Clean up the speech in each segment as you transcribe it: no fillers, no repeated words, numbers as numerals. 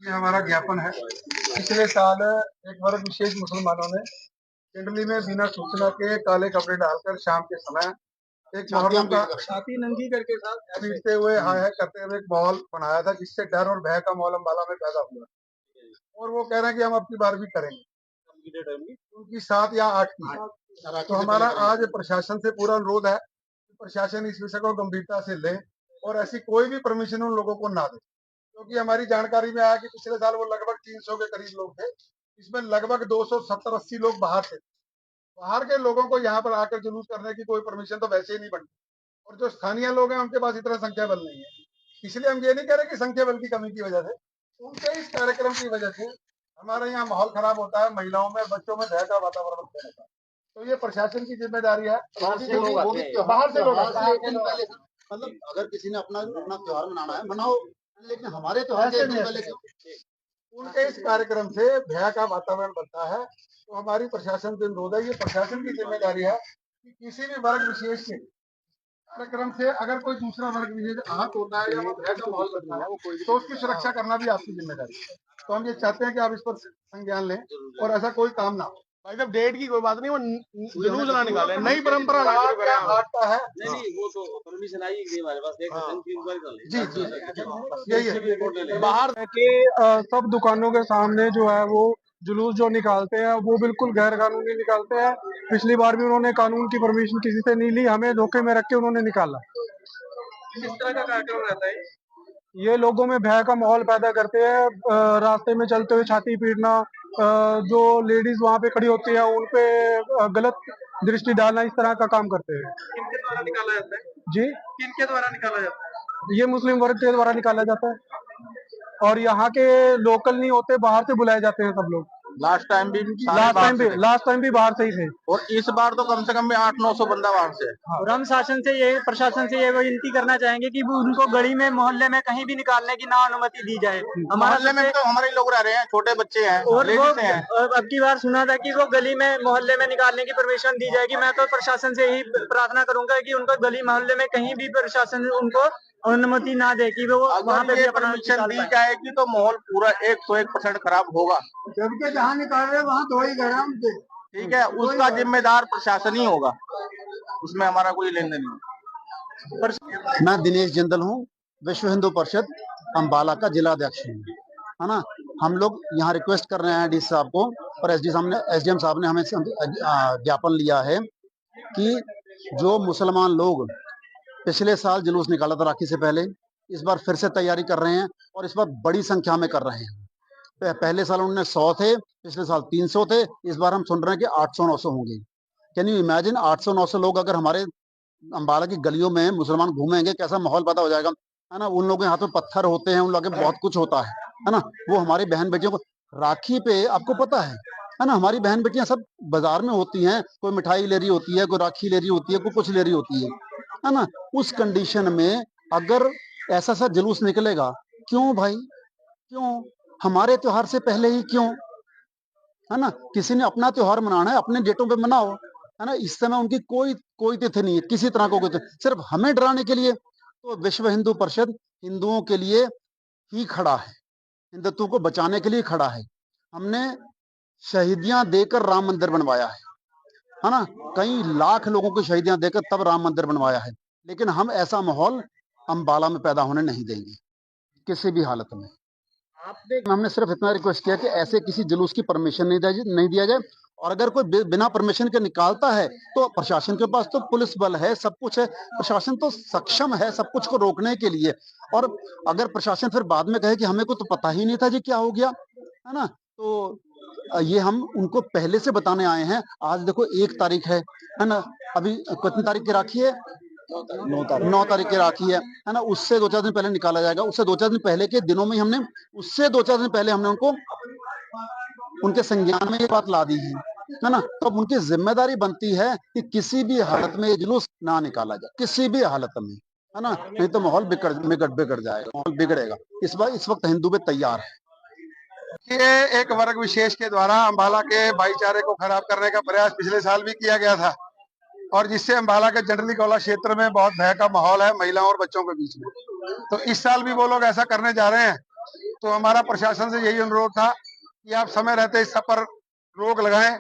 ये हमारा ज्ञापन है। पिछले साल एक वर्ग विशेष मुसलमानों ने पिंडली में बिना सूचना के काले कपड़े डालकर शाम के समय एक मुहर्रम का छाती नंगी करके साथ पीटते हुए हाय हाय करते हुए एक माहौल बनाया था, जिससे डर और भय का माहौल अम्बाला में पैदा हुआ। और वो कह रहे हैं कि हम अब की बार भी करेंगे, उनकी 7 या 8 की। तो हमारा आज प्रशासन से पूरा अनुरोध है कि प्रशासन इस विषय को गंभीरता से ले और ऐसी कोई भी परमिशन उन लोगों को ना दे, क्योंकि हमारी जानकारी में आया कि पिछले साल वो लगभग 300 के करीब लोग थे, इसमें लगभग 270-80 लोग बाहर थे। बाहर के लोगों को यहाँ पर आकर जुलूस करने की कोई परमिशन तो वैसे ही नहीं बनती, और जो स्थानीय लोग हैं उनके पास इतना संख्या बल नहीं है। इसलिए हम ये नहीं कह रहे कि संख्या बल की कमी की वजह से, उनके इस कार्यक्रम की वजह से हमारे यहाँ माहौल खराब होता है, महिलाओं में बच्चों में भय का वातावरण बनता है। तो ये प्रशासन की जिम्मेदारी है। बाहर से लोग मतलब अगर किसी ने अपना अपना त्योहार मनाना है मनाओ, लेकिन हमारे त्योहार के उनके इस कार्यक्रम से भय का वातावरण बनता है। तो हमारी प्रशासन से अनुरोध है, ये प्रशासन की जिम्मेदारी है कि किसी भी वर्ग विशेष के कार्यक्रम से अगर कोई दूसरा वर्ग विशेष आहत होता है या वो भय का माहौल बनता है तो उसकी सुरक्षा करना भी आपकी जिम्मेदारी है। तो हम ये चाहते हैं कि आप इस पर संज्ञान लें और ऐसा कोई काम ना हो। भाई साहब डेट की कोई बात नहीं, वो जुलूस ना निकाले, नई परंपरा आता है। नहीं वो तो परमिशन आई है हमारे पास, एक जी जी यही है। बाहर के सब दुकानों के सामने जो है वो जुलूस जो निकालते हैं वो बिल्कुल गैर कानूनी निकालते हैं। पिछली बार भी उन्होंने कानून की परमिशन किसी से नहीं ली, हमें धोखे में रख के उन्होंने निकाला। किस तरह का कार्यक्रम रहता है? ये लोगों में भय का माहौल पैदा करते हैं, रास्ते में चलते हुए छाती पीटना, जो लेडीज वहाँ पे खड़ी होती है उन पे गलत दृष्टि डालना, इस तरह का काम करते हैं। किनके द्वारा निकाला जाता है? जी, किनके द्वारा निकाला जाता है? ये मुस्लिम वर्ग के द्वारा निकाला जाता है और यहाँ के लोकल नहीं होते, बाहर से बुलाए जाते हैं सब लोग। लास्ट टाइम भी बाहर से ही थे और इस बार तो कम से कम 800-900 बंदा बाहर से। और हम शासन से ये प्रशासन से ये विनती करना चाहेंगे कि वो उनको गली में मोहल्ले में कहीं भी निकालने की ना अनुमति दी जाए। मोहल्ले में तो हमारे लोग रह रहे हैं, छोटे बच्चे हैं और वो अब की बार सुना था कि वो गली में मोहल्ले में निकालने की परमिशन दी जाएगी। मैं तो प्रशासन से यही प्रार्थना करूंगा कि उनको गली मोहल्ले में कहीं भी प्रशासन उनको अनुमति ना दे कि वो वहाँ पे भी अपना परमिशन दी जाएगी तो माहौल पूरा 101% खराब होगा। जबकि जहाँ निकाल रहे वहाँ दो ही घर हैं, ठीक है, उसका जिम्मेदार प्रशासन ही होगा, उसमें हमारा कोई लेन देन नहीं। मैं दिनेश जिंदल हूँ, विश्व हिंदू परिषद अम्बाला का जिला अध्यक्ष हूँ, है ना। हम लोग यहाँ रिक्वेस्ट कर रहे हैं डी साहब को और एसडीएम साहब ने हमें ज्ञापन लिया है कि जो मुसलमान लोग पिछले साल जुलूस निकाला था राखी से पहले, इस बार फिर से तैयारी कर रहे हैं और इस बार बड़ी संख्या में कर रहे हैं। पहले साल उन्होंने 100 थे, पिछले साल 300 थे, इस बार हम सुन रहे हैं कि 800-900 होंगे। कैन यू इमेजिन 800-900 लोग अगर हमारे अम्बाला की गलियों में मुसलमान घूमेंगे, कैसा माहौल पैदा हो जाएगा, है ना। उन लोगों के हाथ में पत्थर होते हैं, उन लोगों के बहुत कुछ होता है ना। वो हमारी बहन बेटियों को राखी पे, आपको पता है ना, हमारी बहन बेटियां सब बाजार में होती हैं, कोई मिठाई ले रही होती है, कोई राखी ले रही होती है, कोई कुछ ले रही होती है ना। उस कंडीशन में अगर ऐसा सा जुलूस निकलेगा, क्यों भाई, क्यों? हमारे त्योहार से पहले ही क्यों, है ना। किसी ने अपना त्योहार मनाना है, अपने डेटों पे मनाओ, है ना। इस समय उनकी कोई तिथि नहीं है, किसी तरह को कोई, सिर्फ हमें डराने के लिए। तो विश्व हिंदू परिषद हिंदुओं के लिए ही खड़ा है, हिंदुत्व को बचाने के लिए खड़ा है। हमने शहीदियां देकर राम मंदिर बनवाया है ना। कई लाख लोगों की शहीदियां देकर तब राम मंदिर बनवाया है, लेकिन हम ऐसा माहौल अम्बाला में पैदा होने नहीं देंगे किसी भी हालत में। हमने सिर्फ इतना रिक्वेस्ट किया कि ऐसे किसी जुलूस की परमिशन नहीं दिया जाए, और अगर कोई बिना परमिशन के निकालता है तो प्रशासन के पास तो पुलिस बल है, सब कुछ है, प्रशासन तो सक्षम है सब कुछ को रोकने के लिए। और अगर प्रशासन फिर बाद में कहे कि हमें को तो पता ही नहीं था जी क्या हो गया, है ना, तो ये हम उनको पहले से बताने आए हैं। आज देखो 1 तारीख है ना, अभी कितनी तारीख की राखी है? 9 तारीख की राखी है ना। उससे 2-4 दिन पहले निकाला जाएगा, उससे 2-4 दिन पहले के दिनों में हमने उनको उनके संज्ञान में ये बात ला दी है ना। तो अब उनकी जिम्मेदारी बनती है कि किसी भी हालत में ये जुलूस ना निकाला जाए, किसी भी हालत में, है ना, नहीं तो माहौल बिगड़ जाएगा, माहौल बिगड़ेगा। इस वक्त हिंदू भी तैयार है। ये एक वर्ग विशेष के द्वारा अम्बाला के भाईचारे को खराब करने का प्रयास पिछले साल भी किया गया था, और जिससे अम्बाला के जनरली कौला क्षेत्र में बहुत भय का माहौल है महिलाओं और बच्चों के बीच में। तो इस साल भी वो लोग ऐसा करने जा रहे हैं, तो हमारा प्रशासन से यही अनुरोध था कि आप समय रहते इस सब पर रोक लगाएं,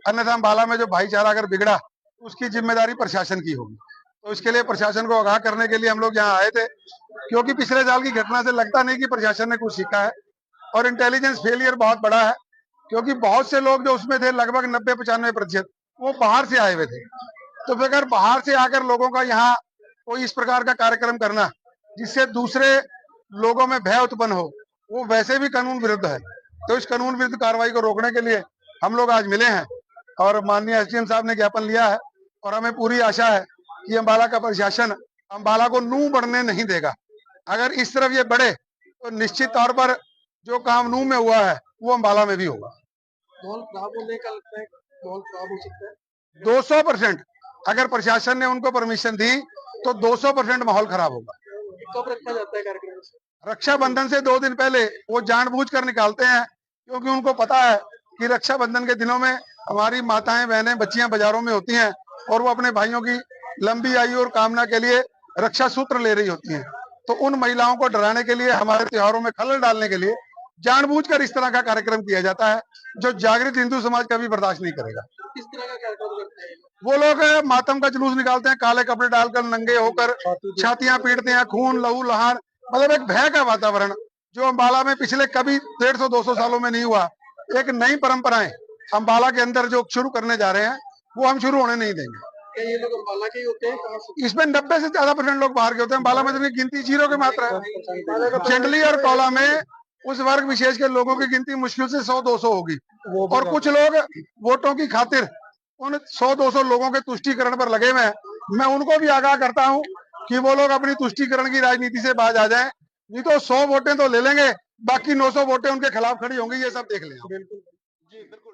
अन्यथा अम्बाला में जो भाईचारा अगर बिगड़ा उसकी जिम्मेदारी प्रशासन की होगी। तो इसके लिए प्रशासन को आगाह करने के लिए हम लोग यहाँ आए थे, क्योंकि पिछले साल की घटना से लगता नहीं कि प्रशासन ने कुछ सीखा है और इंटेलिजेंस फेलियर बहुत बड़ा है, क्योंकि बहुत से लोग जो उसमें थे लगभग 90-95% वो बाहर से आए हुए थे। तो फिर अगर बाहर से आकर लोगों का यहाँ कोई इस प्रकार का कार्यक्रम करना जिससे दूसरे लोगों में भय उत्पन्न हो, वो वैसे भी कानून विरुद्ध है। तो इस कानून विरुद्ध कार्रवाई को रोकने के लिए हम लोग आज मिले हैं और माननीय एसडीएम साहब ने ज्ञापन लिया है और हमें पूरी आशा है कि अम्बाला का प्रशासन अम्बाला को नूं बढ़ने नहीं देगा। अगर इस तरफ ये बढ़े तो निश्चित तौर पर जो काम नूं में हुआ है वो अम्बाला में भी होगा। माहौल खराब होने का लगता है, माहौल खराब हो सकता है। 200% अगर प्रशासन ने उनको परमिशन दी तो 200% माहौल खराब होगा। कब रखा जाता है कार्यक्रम? रक्षाबंधन से 2 दिन पहले वो जानबूझकर निकालते हैं, क्योंकि उनको पता है कि रक्षाबंधन के दिनों में हमारी माताएं बहनें बच्चियां बाजारों में होती हैं और वो अपने भाइयों की लंबी आयु और कामना के लिए रक्षा सूत्र ले रही होती हैं। तो उन महिलाओं को डराने के लिए, हमारे त्योहारों में खलल डालने के लिए जानबूझकर इस तरह का कार्यक्रम किया जाता है, जो जागृत हिंदू समाज कभी बर्दाश्त नहीं करेगा। किस तरह का कार्यक्रम करते हैं? वो लोग मातम का जुलूस निकालते हैं, काले कपड़े डालकर नंगे होकर छातियां पीटते हैं, खून लहू लहान, मतलब एक भय का वातावरण जो अम्बाला में पिछले कभी 150-200 सालों में नहीं हुआ। एक नई परंपराएं अम्बाला के अंदर जो शुरू करने जा रहे हैं वो हम शुरू होने नहीं देंगे। क्या ये लोग अम्बाला के ही होते हैं? कहाँ से? इसमें 90 से ज्यादा % लोग बाहर के होते हैं। अम्बाला में तो इनकी गिनती 0 की मात्रा है। चंडली और कौला में उस वर्ग विशेष के लोगों की गिनती मुश्किल से 100-200 होगी और कुछ लोग वोटों की खातिर उन 100-200 लोगों के तुष्टीकरण पर लगे हुए हैं। मैं उनको भी आगाह करता हूं कि वो लोग अपनी तुष्टीकरण की राजनीति से बाज आ जाएं, नहीं तो 100 वोटें तो ले लेंगे, बाकी 900 वोटें उनके खिलाफ खड़ी होंगी। ये सब देख लें। जी बिल्कुल।